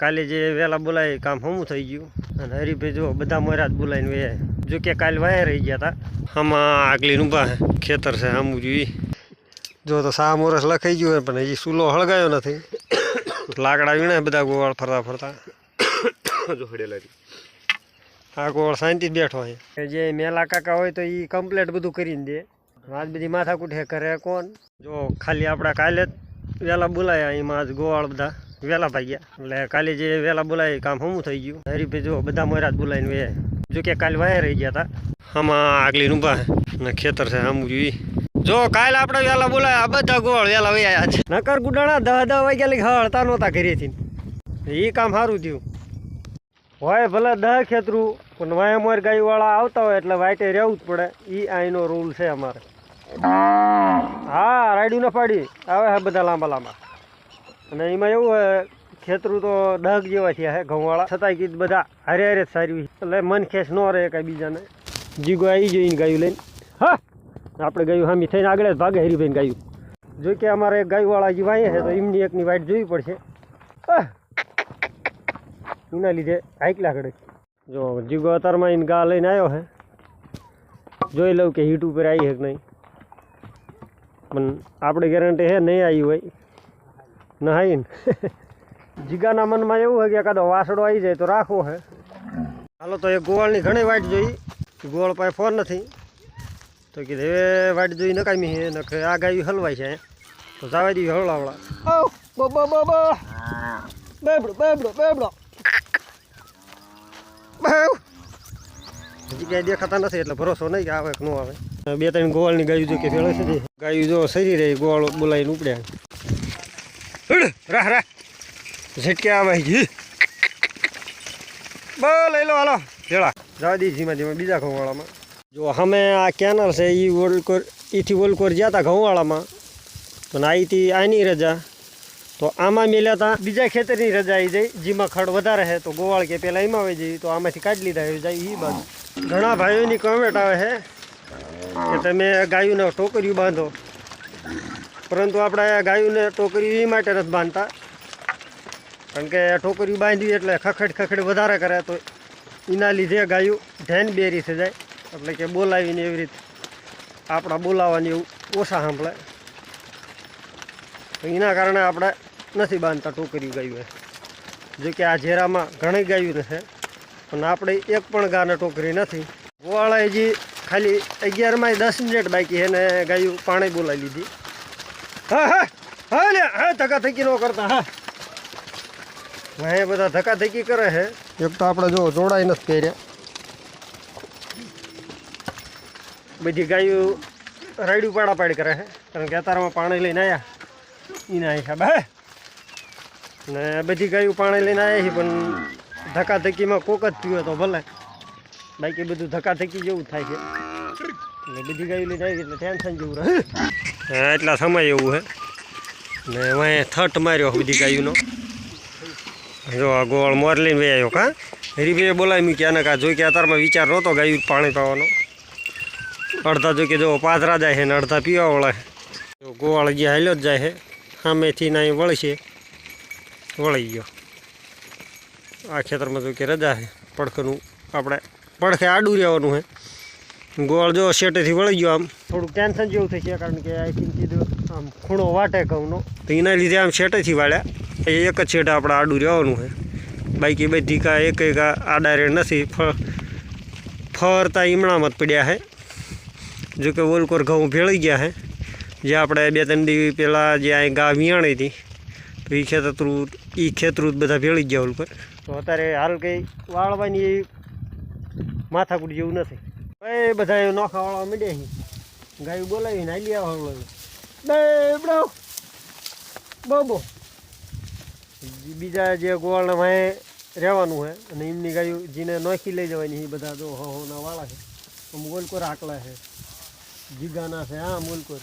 કાલે જે વહેલા બોલાય કામ હમું થઈ ગયું અને હરીભાઈ જો બધા મોરા જ બોલાવીને વયા જો કે કાલે વાયા રહી ગયા હતા આમાં આગલી ઊભા ખેતર છે આમું જોઈ જો તો સા મોરસ લખાઈ ગયું હોય પણ હજી સૂલો હળગાયો નથી લાકડા વીણે બધા ગોવાળ ફરતા ફરતા જો હડેલા આ ગોવાળ શાંતિ બેઠો હોય જે મેલા કાકા હોય તો એ કમ્પ્લેટ બધું કરીને દે આજ બધી માથાકૂટ હે કરે કોણ જો ખાલી આપણા કાલે જ વહેલા બોલાયા એમાં આજ ગોવાળ બધા વહેલા ભાગ્યા એટલે કાલે જે વહેલા બોલાય કામ હમું થઈ ગયું હરીભાઈ જો બધા મોરા જ બોલાવીને વયા જો કે કાલે વાયા રહી ગયા હતા આમાં આગલી ઊભા ને ખેતર છે આમું જોઈ જો કાલે આપણે વહેલા બોલાયા બધા ગોળ વહેલા વયા છે નકર ગુડાણા 10 વાગ્યા લઈ હળતા નહોતા ઘરેથી એ કામ સારું થયું હોય ભલે 10 ખેતરું પણ વાયા મોર ગાયવાળા આવતા હોય એટલે વાટે રહેવું જ પડે એ આઈનો રૂલ છે અમારે હા રાયડું ન પાડી આવે છે બધા લાંબા લાંબા અને એમાં એવું હોય ખેતરું તો 10 જેવા થયા છે ઘઉંવાળા છતાંય કીધું બધા હારે હારે જ સારી એટલે મન ખેંચ ન રહે કાંઈ બીજાને જીગો આવી જોઈને ગાયું લઈને હા આપણે ગાયું હામી થઈને આગળ જ ભાગે હરીભાઈને ગાયું જો કે અમારે ગાયવાળા જે વાય છે તો એમની એકની વાઇટ જોવી પડશે એના લીધે હાઈકલા ખડે જો જીગો અત્યારમાં એને ગા લઈને આવ્યો છે જોઈ લઉં કે હીટ ઉપર આવી છે કે નહીં પણ આપણે ગેરંટી છે નહીં આવી હોય નહાઈ ને જીગાના મનમાં એવું હોય કે કાદો વાસડો આવી જાય તો રાખવો છે હાલો તો એ ગોવાળની ઘણી વાટ જોઈ ગોવાળ પાસે ફોન નથી તો કીધું હવે વાટ જોઈ નકામી છે નખરે આ ગાયું હલવાય છે તો જવા દઈએ હળવાવળા બેબડો બેબડો બેબડો હજી ક્યાંય દેખાતા નથી એટલે ભરોસો નહીં કે આવે કે ન આવે 2-3 ગોવાળની ગાયું જો કે ભેળે છે ગાયું જો સરી રહી ગોવાળ બોલાવીને ઉપડ્યા રાહ રાહ ઝટકે આવે જી લઈ લો હાલો ભેળા જવા દઈએ ધીમા ધીમા બીજા ઘઉંવાળામાં જો અમે આ કેનલ છે એ વોલકોર એથી વોલકોર ગયા હતા ઘઉંવાળામાં પણ આઈથી આની રજા તો આમાં મેલ્યા હતા બીજા ખેતરની રજા આવી જાય જેમાં ખડ વધારે છે તો ગોવાળ કે પહેલાં એમાં આવી જાય તો આમાંથી કાઢી લીધા આવી જાય એ બાજુ ઘણા ભાઈઓની કમેન્ટ આવે છે કે તમે ગાયોને ટોકરીઓ બાંધો પરંતુ આપણે ગાયોને ટોકરીઓ એ માટે નથી બાંધતા કારણ કે ટોકરીઓ બાંધવી એટલે ખખડ વધારે કરે તો એના લીધે ગાયું ધ્યાન બેરી થઈ જાય એટલે કે બોલાવીને એવી રીતે આપણા બોલાવવાની એવું ઓછા સાંભળે એના કારણે આપણે નથી બાંધતા ટોકરીઓ ગાયું જો કે આ ઝેરામાં ઘણી ગાયું છે પણ આપણે એક પણ ગાને ટોકરી નથી ગોવાળા હજી ખાલી 11 10 મિનિટ બાકી છે ને ગાયું પાણી બોલાવી લીધી હા હા હા લે હા ધક્કા ધક્કી ન કરતા હા એ બધા ધક્કા ધક્કી કરે છે એક તો આપણે જો જોડાઈ નથી પહેર્યા બધી ગાયું રાયડું પાડાપાડ કરે છે કારણ કે અત્યારમાં પાણી લઈને આવ્યા એના હિસાબ હે ને બધી ગાયું પાણી લઈને આવ્યા છે પણ ધક્કા ધક્કીમાં કોક જ પીવે તો ભલે બાકી બધું ધક્કા ધક્કી જેવું થાય છે એટલે બધી ગાયું લઈને આવી એટલે ટેન્શન જેવું રહે એટલા સમય એવું છે ને વાંહે થટ માર્યો બધી ગાયુંનો જો આ ગોળ મોર લઈને વહી આવ્યો કાં હરીભાઈએ બોલાવી મૂક્યા ને કાં જોઈ કે અત્યારમાં વિચાર નહોતો ગાયું પાણી પાવાનો અડધા જો કે જો પાથરા જાય છે ને અડધા પીવા વળે જો ગોવાળ જે હાલ્યો જ જાય છે સામેથી ના વળશે વળી ગયો આ ખેતરમાં જો કે રજા છે પડખનું આપણે પડખે આડું રહેવાનું છે ગોળ જો શેટેથી વળી ગયો આમ થોડુંક ટેન્શન જેવું થશે કારણ કે આઈ થિંક સીધું આમ ખૂણો વાટે ઘઉંનો તો એના લીધે આમ શેટેથી વાળ્યા એક જ શેટે આપણે આડું રહેવાનું છે બાકી બધી કા એક આડારે નથી ફરતા ઈમણામાં જ પડ્યા છે જો કે વોલકોર ઘઉં ભેળી ગયા છે જે આપણે 2-3 દિવસ પહેલાં જે અહીં ગા વિયાણી હતી તો એ ખેતરું બધા ભેળી ગયા વોલકોર તો અત્યારે હાલ કંઈ વાળવાની એવી માથાકૂટ જેવું નથી એ બધા નોખા વાળવા માંડ્યા છે ગાયું બોલાવીને હાલી આવવા બબો બીજા જે ગોવાળના વાંહે રહેવાનું હોય અને એમની ગાયું જેને નોખી લઈ જવાની એ બધા જો હોના વાળા છે આમ મોલકોર આકલા છે જીગાના છે હા મોલકોર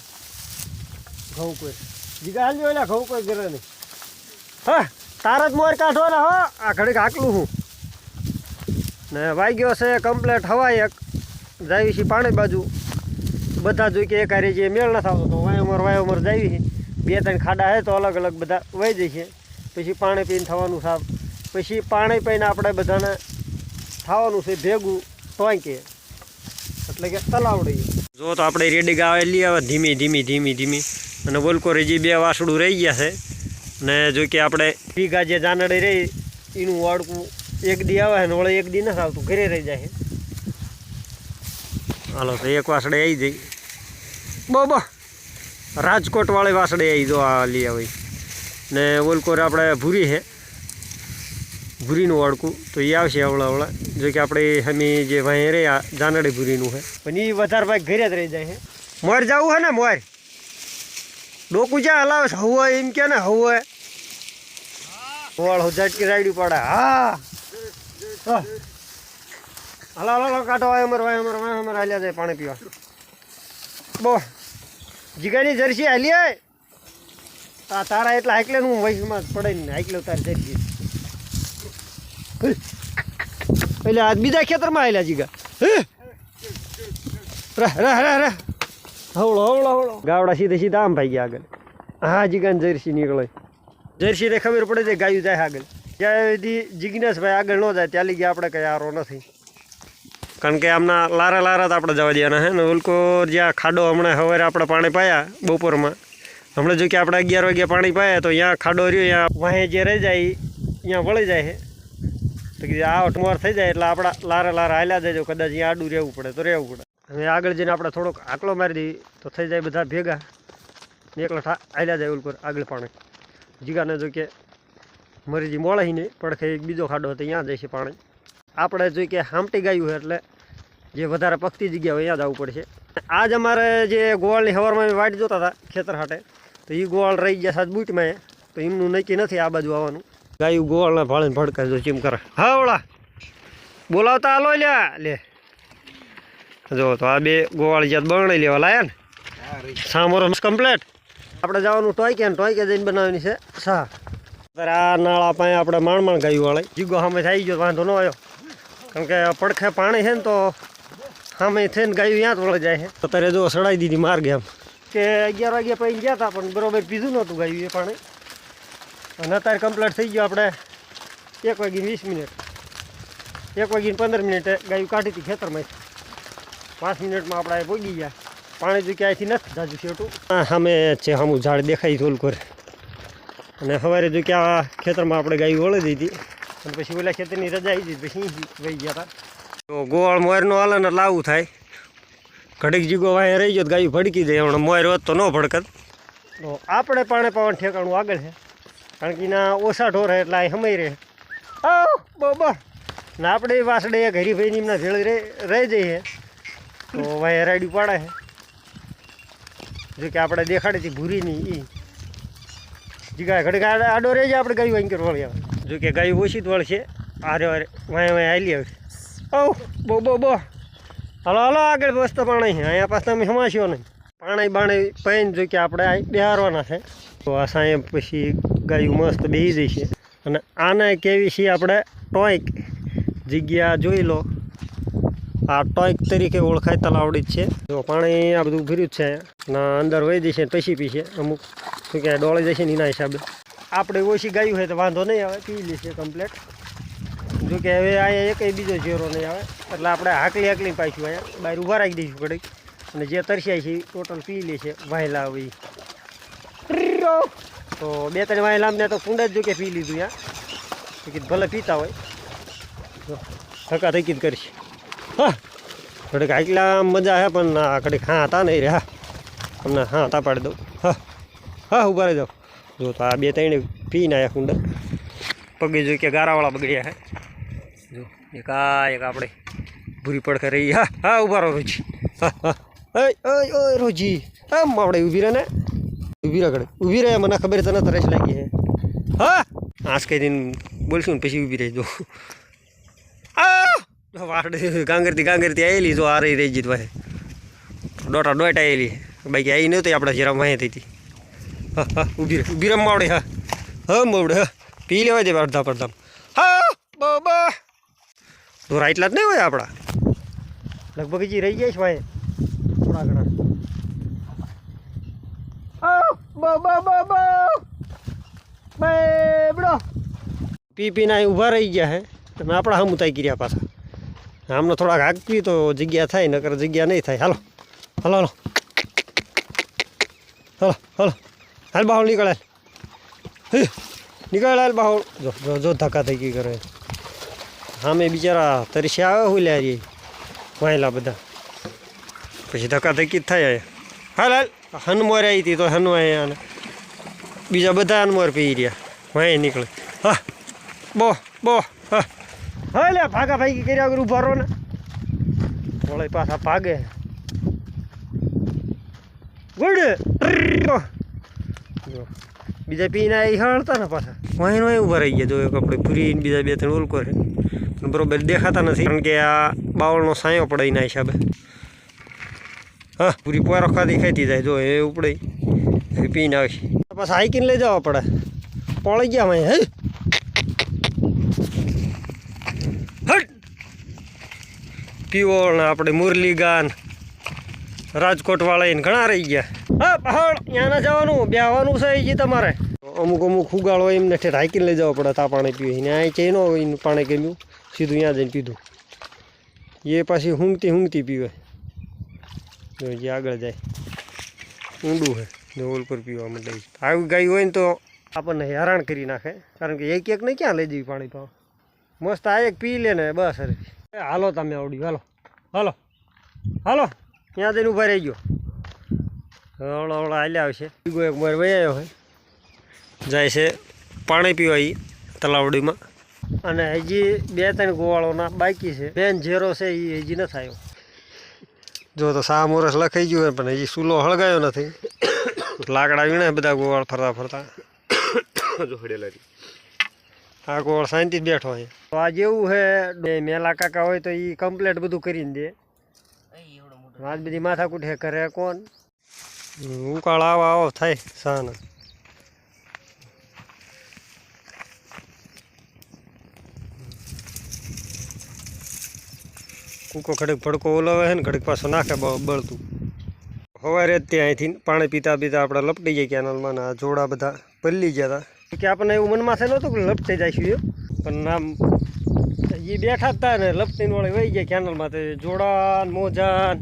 ઘઉં કોઈ જીગા હાલજો એટલે ઘઉં કોઈ ઘરે નહીં હા તારા જ મોર કાઢવાના હો આ ઘડીક આકલું હું ને વાગ્યો છે કમ્પ્લેટ હવાય એક જાવી છે પાણી બાજુ બધા જોઈ કે એક હારે જે મેળ નથી આવતો તો વાયોમર જાવી છે 2-3 ખાડા છે તો અલગ અલગ બધા વહી જશે પછી પાણી પીને થવાનું સાફ પછી પાણી પીને આપણે બધાને ખાવાનું છે ભેગું ટોંકે એટલે કે તલાવડી જો તો આપણે રેડી ગાવેલી આવે ધીમી ધીમી ધીમી ધીમી અને બોલકો હજી 2 વાસડું રહી ગયા છે ને જો કે આપણે ભીગા જે જાનડી રહી એનું વાડકું એક દી આવે ને વળે એક દી નથી આવતું ઘરે રહી જાય હાલો તો એક વાસડે આવી જઈ બો રાજકોટ વાળી વાસડે આવી જો આ લઈ આવી ને બોલકોર આપણે ભૂરી છે ભૂરીનું વાડકું તો એ આવશે અવળા જો કે આપણે હમી જે વાંહે રે આ જાનડી ભૂરીનું છે પણ એ વધારે ભાઈ ઘરે જ રહી જાય છે મોર જવું છે ને મોર ડોકું જ્યાં હલાવે છે હવું એમ કે ને હવું હોળ ઝટકી રાયડી પડે હા હલા કાઢો વાય અમારે હાલ્યા જાય પાણી પીવા બો જીગાની જર્સી હાલી તારા એટલા હાઈકલે હું વૈશમાં પડે ને હાઈકલે તારે જર્સી એટલે આજ બીજા ખેતરમાં આવેલા જીગા હવળો ગાવડા સીધા આમ ભાઈ ગયા આગળ હા જીગાને જર્સી નીકળે જર્સીને ખબર પડે છે ગાયું જાય આગળ જ્યાં સુધી જિજ્ઞેશભાઈ આગળ ન જાય ત્યાં લઈ ગયા આપણે કંઈ આરો નથી કારણ કે આમના લારા તો આપણે જવા દેવાના હે ને ઉલકો જ્યાં ખાડો હમણાં સવારે આપણે પાણી પાયા બપોરમાં હમણાં જો કે આપણે 11 વાગ્યા પાણી પાયા તો ત્યાં ખાડો રહ્યો ત્યાં વાહે જે રહી જાય ત્યાં વળી જાય છે તો કે આ મોર થઈ જાય એટલે આપણા લારા હાલ્યા જાય કદાચ અહીંયા આડું રહેવું પડે તો રહેવું પડે હવે આગળ જઈને આપણે થોડોક આકલો મારી દઈએ તો થઈ જાય બધા ભેગા એકલા હાલ્યા જાય ઉલકોર આગળ પાણી જીગાને જો કે મરીજી મોળાઈ નહીં પડખે એક બીજો ખાડો હતો ત્યાં જઈશે પાણી આપણે જોઈ કે હામટી ગાયું છે એટલે જે વધારે પકતી જગ્યા હોય ત્યાં જવું પડશે આજ અમારે જે ગોવાળની હવારમાં વાટ જોતા હતા ખેતર હાટે તો એ ગોવાળ રહી ગયા સાત બૂટમાં તો એમનું નક્કી નથી આ બાજુ આવવાનું ગાયું ગોવાળના ભાળીને ભડકાય જો ચીમ કરે હા ઓળા બોલાવતા હાલો લ્યા લે જો તો આ 2 ગોવાળી જ્યાં બરણી લેવા લાયા ને સામોરો કમ્પ્લેટ આપણે જવાનું ટોયકે જઈને બનાવવાની છે સા અત્યારે આ નાળા પાસે આપણે માણ ગાયું વાળા જીગો સામે થઈ ગયો વાંધો ન આવ્યો કારણ કે પડખે પાણી છે ને તો સામે થઈને ગાયું ત્યાં જ વળી જાય છે અત્યારે જો સડાઈ દીધી માર્ગે આમ કે 11 વાગ્યા પછી ગયા હતા પણ બરોબર પીધું નહોતું ગાયું એ પાણી અને અત્યારે કમ્પ્લીટ થઈ ગયો આપણે 1 વાગીને 20 મિનિટ 1 વાગીને 15 મિનિટે ગાયું કાઢી હતી ખેતરમાં 5 મિનિટમાં આપણે પહોંચી ગયા પાણી જો ક્યાંયથી નથી જાજુ છેટું સામે છે સામું ઝાડ દેખાય થોડું કરે અને સવારે જો કે આ ખેતરમાં આપણે ગાયું વળી દીધી અને પછી ઓલા ખેતરની રજા આવી હતી પછી વહી ગયા હતા તો ગોળ મોરનો હાલે ને લાવું થાય ઘડીક જીગો વાંહે રહી ગયો ગાયું ભડકી દે હમણાં મોર હોત તો ન ભડકત તો આપણે પાણી પાવાનું ઠેકાણું આગળ છે કારણ કે એના ઓછા ઢોર એટલે આ સમય રહે બો ને આપણે વાસડે હરીભાઈની એમના ભેળ રહી જઈએ તો વાંહે રાયડું પાડે છે જો કે આપણે દેખાડી હતી ભૂરીની એ જીગા ઘડીક આડો રહે છે આપણે ગાયું અંકર વળી આવે જો કે ગાયું ઓછી જ વળશે આરે વાંહે હાલી આવે બો હાલો આગળ બસતો પાણી અહીંયા પાછા તમે સમાશ્યો નહીં પાણી પૈને જો કે આપણે બેહારવાના છે તો આ સાંજે પછી ગાયું મસ્ત બેસી જશે અને આને કેવી છે આપણે ટોંક જગ્યા જોઈ લો આ ટોંક તરીકે ઓળખાય તલાવડી જ છે જો પાણી આ બધું ભર્યું જ છે અને અંદર વહી જશે પછી પીશે અમુક શું કહેવાય ડોળી જશે ને એના હિસાબે આપણે ઓછી ગાયું હોય તો વાંધો નહીં આવે પી લેશે કમ્પ્લેટ જો કે હવે અહીંયા એક બીજો ઝેરો નહીં આવે એટલે આપણે હાકલી પાઈશું અહીંયા બહાર ઊભા રાખી દઈશું ઘડીક અને જે તરસ્યાય છે ટોટલ પી લેશે વાહેલા આવે તો 2-3 વાહેલા અમને તો કુંડા જ જો કે પી લીધું ત્યાં કીધું ભલે પીતા હોય જો થકા થકી જ કરીશ હા ઘડીક હાકલા મજા છે પણ ઘડીક હા હતા નહીં રે હા તમને હા તા પાડી દઉં હા ઊભા રહી જાઓ જો તો આ 2-3 પીને આવ્યા કુંડા પગે જો કે ગારાવાળા બગડ્યા હે જો એક આપણે ભૂરી પડખે રહી હા ઊભા રહો રોજી ઓય રોજી આમ આપણે ઊભી રહે ને ઊભી રહે મને ખબર તને તરસ લાગી હે હા આસ કહી દઈને બોલશું ને પછી ઊભી રહી દો વાસડે ગાંગરતી આવેલી જો આ રહી જીત ભાઈ દોટા આવેલી બાકી આવી નહોતી આપણે જરા વાંહે થઈ હતી ઊભી રહે માવડે હા માવડે પી લેવા દે અડધા પડધા હા બા તો રાઈટલા જ નહીં હોય આપણા લગભગ હજી રહી જાય છે ભાઈ થોડા ઘણા પીને અહીં ઊભા રહી ગયા હે તમે આપણા હમ ઉતાઈ કર્યા પાછા આમને થોડાક હાંકવી તો જગ્યા થાય નકર જગ્યા નહીં થાય હાલો હાલો હાલો હાલો હાલો હાલ બાહોળ નીકળે નીકળે હાલ બાહોળ જો જો જો ધક્કા ધક્કી કરે સામે બિચારા તરસ્યા આવે હુલ્યા રે વાયેલા બધા પછી ધક્કા ધક્કી જ થાય હાલ હાલ હનમોર આવી હતી તો હનવાય અને બીજા બધા હનમોર પી રહ્યા વાય નીકળે હા બો બો હા હા લે ભાગા ભાગી કર્યા વગર ઉભા રહો ને વળે પાછા ભાગે ગુડ બીજા પીને એ હળતા ને પાછા વાહીને વાય ઊભા રહી ગયા જો એક આપણે પૂરીને બીજા બે ત્રણ ઓલ કરે બરોબર દેખાતા નથી કારણ કે આ બાવળનો સાયો પડે એના હિસાબે હા પૂરી પોરો ખાધી ખાતી જાય જો એ ઉપડે પીને આવશે પાછા હાઈકીને લઈ જવા પડે પળી ગયા વાય હે પીવોળ ને આપણે મુરલીગાન રાજકોટવાળા એને ઘણા રહી ગયા હા પહાડ ત્યાં ના જવાનું બેહવાનું છે એ તમારે અમુક અમુક ઉગાડો એમને ઠેઠ હાઈકીને લઈ જવા પડે તા પાણી પીવે એને અહીં ચેનો એનું પાણી ગમ્યું સીધું ત્યાં જઈને પીધું એ પાછી હુંગતી પીવે જો જે આગળ જાય ઊંડું છે ડોલ પર પીવા માંડે આવી ગાય હોય ને તો આપણને હેરાન કરી નાખે કારણ કે એક ને ક્યાં લઈ જવી પાણી પાવા મસ્ત આ એક પી લે ને બસ અરે હાલો તમે આવડ્યું હાલો હાલો હાલો ત્યાં જઈને ઊભા રહી ગયો હવળા હવળા હાલ્યા આવશે બીગો એક મોર વહી આવ્યો હોય જાય છે પાણી પીવા એ તલાવડીમાં અને હજી 2-3 ગોવાળોના બાકી છે બેન ઝેરો છે એ હજી નથી આવ્યો જો તો સા મોરસ લખાઈ ગયું હોય પણ હજી સૂલો હળગાયો નથી લાકડા વીણે બધા ગોવાળ ફરતા જો હડેલા આ ગોળ શાંતિ બેઠો હોય તો આ જેવું છે મેલા કાકા હોય તો એ કમ્પ્લેટ બધું કરીને દે આજ બધી માથાકૂટ હે કરે કોણ ઉકાળ આવો થાય સાના કૂકો ઘડીક ભડકો ઓલાવે છે ને ઘડીક પાછો નાખે બળતું સવારે જ ત્યાં અહીંથી પાણી પીતા આપણે લપટી જાય કેનલમાં આ જોડા બધા પલ્લી ગયા હતા કે આપણને એવું મનમાં થાય નહોતું કે લપટી જઈશું એ પણ આમ એ બેઠા જ હતા ને લપટીને વળે વહી ગયા કેનલમાં તો જોડાન મોજાન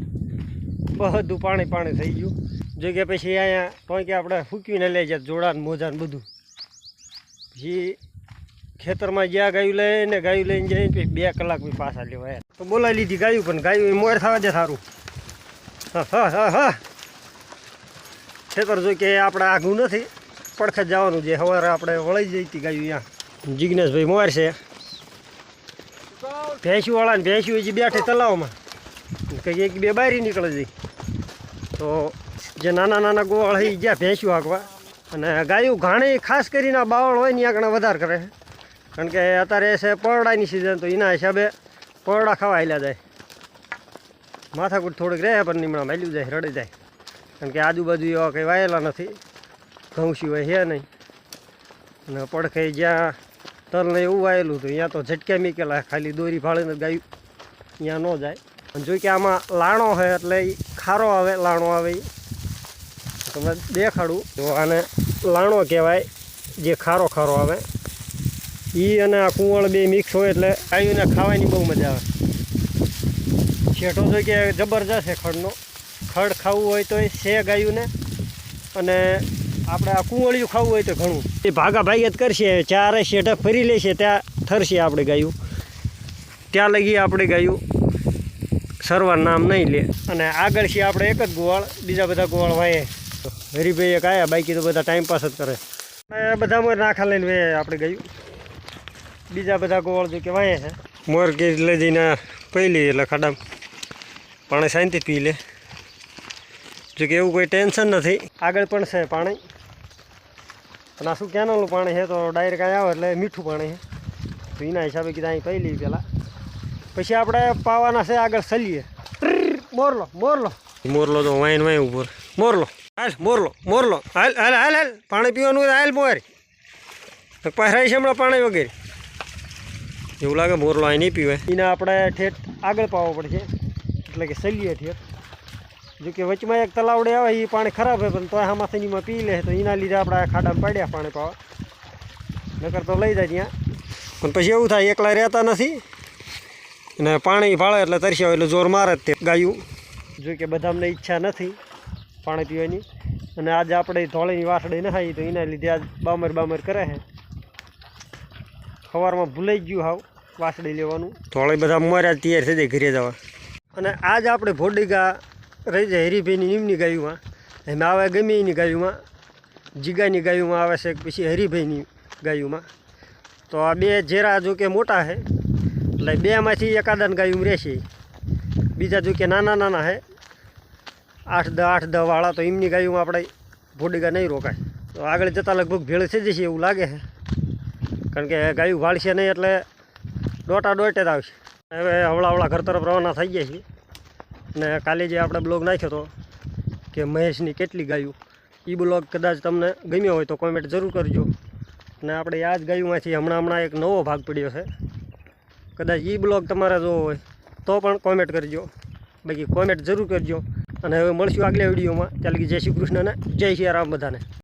બધું પાણી થઈ ગયું જો કે પછી અહીંયા કોઈ કે આપણે ફૂંકીને લઈ જાય જોડાન મોજાન બધું પછી ખેતરમાં જ્યાં ગાયું લઈને જઈને પછી 2 કલાક બી પાછા લેવાય તો બોલાવી લીધી ગાયું પણ ગાયું મોર થવા દે સારું હા ખેતર જો કે આપણે આઘું નથી પડખે જવાનું જે સવારે આપણે વળી જઈ હતી ગાયું અહીંયા જિગ્નેશભાઈ મોર છે ભેંસુવાળા ને ભેંસું હજી બેઠે તલાવમાં કંઈક 1-2 બારી નીકળે જઈ તો જે નાના ગોવાળ એ ગયા ભેંસું હાંકવા અને ગાયું ઘાણી ખાસ કરીને આ બાવળ હોય ને આગળ વધારે કરે કારણ કે અત્યારે છે પરડાની સિઝન તો એના હિસાબે પરડા ખાવા હાલ્યા જાય માથાકૂટ થોડીક રહે પણ નીમણા માલ્યું જાય રડી જાય કારણ કે આજુબાજુ એવા કંઈ વાયેલા નથી ઘઉં સિવાય છે નહીં અને પડખે જ્યાં તલને એવું વાયેલું હતું ત્યાં તો ઝટક્યા મીકેલા ખાલી દોરી ફાળીને ગાયું ત્યાં ન જાય જો કે આમાં લાણો છે એટલે એ ખારો આવે લાણો આવે એ તમે દેખાડું તો આને લાણો કહેવાય જે ખારો આવે એ અને આ કુંવળ બે મિક્સ હોય એટલે ગાયોને ખાવાની બહુ મજા આવે શેઠો તો કે જબરજસ્ત છે ખડનો ખડ ખાવું હોય તો એ છે ગાયુંને અને આપણે આ કુંવળિયું ખાવું હોય તો ઘણું એ ભાગા જ કરશે ચારે શેઠે ફરી લેશે ત્યાં થરશે આપણે ગાયું ત્યાં લગી આપણે ગાયું સરવાર નામ નહીં લે અને આગળ છે આપણે એક જ ગોવાળ બીજા બધા ગોવાળ વાય હરીભાઈ એક આવ્યા બાકી તો બધા ટાઈમપાસ જ કરે બધા મોર નાખા લઈને વે આપણે ગયું બીજા બધા ગોવાળ જો કે વાય છે મોર કે લઈ જઈને પહેલી એટલે ખાડામાં પાણી શાંતિ પી લે જો કે એવું કોઈ ટેન્શન નથી આગળ પણ છે પાણી પણ આ શું કેનાલનું પાણી છે તો ડાયરેક્ટ અહીં આવે એટલે મીઠું પાણી છે તો એના હિસાબે કીધા અહીં પહેલી પહેલાં પછી આપણે પાવાના છે આગળ સલીએ મોરલો તો વાય ઉપર મોરલો હાલ પાણી પીવાનું હાલ મોર પહેરાય છે હમણાં પાણી વગેરે એવું લાગે મોરલો અહીં નહીં પીવે એને આપણે ઠેઠ આગળ પાવો પડશે એટલે કે સલીએ ઠેઠ જો કે વચમાં એક તલાવડે આવે એ પાણી ખરાબ હોય પણ તો આમાંથી એમાં પી લે તો એના લીધે આપણે ખાડામાં પાડ્યા પાણી પાવા નકર તો લઈ જાય ત્યાં પણ પછી એવું થાય એકલા રહેતા નથી અને પાણી ભાળે એટલે તરસ્યા એટલે જોર મારે જ તે ગાયું. જો કે બધામને ઈચ્છા નથી પાણી પીવાની, અને આજે આપણે ધોળીની વાસળી નહાઈ તો એના લીધે આજ બામર કરે છે. સવારમાં ભૂલાઈ ગયું હાવ વાસળી લેવાનું. ધોળી બધા મર્યા તૈયાર થઈ જાય ઘરે જવા. અને આજ આપણે ભોડિકા રહી જાય હરીભાઈની નીમની ગાયુંમાં, એમાં આવે ગમે એની ગાયુંમાં, જીગાની ગાયુંમાં આવે છે, પછી હરીભાઈની ગાયુંમાં. તો આ બે જેરા જો કે મોટા છે એટલે બેમાંથી એકાદાન ગાયું રહેશે. બીજા જો કે નાના નાના છે 8-10 વાળા, તો એમની ગાયુંમાં આપણે ભોડિકા નહીં રોકાય. તો આગળ જતાં લગભગ ભેળ થઈ જશે એવું લાગે છે, કારણ કે ગાયું વાળશે નહીં એટલે દોટા દોટે જ આવશે. હવે હવળા ઘર તરફ રવાના થઈ ગયા છીએ. અને કાલે જે આપણે બ્લોગ નાખ્યો હતો કે મહેશની કેટલી ગાયું, એ બ્લોગ કદાચ તમને ગમ્યો હોય તો કોમેન્ટ જરૂર કરજો. અને આપણે આ જ ગાયુંમાંથી હમણાં એક નવો ભાગ પડ્યો છે, કદાચ એ બ્લોગ તમારે જોવો હોય તો પણ કોમેન્ટ કરજો. બાકી કોમેન્ટ જરૂર કરજો. અને હવે મળશું આગલા વિડીયોમાં. ત્યાં લગી જય શ્રી કૃષ્ણ અને જય સિયા રામ બધાને.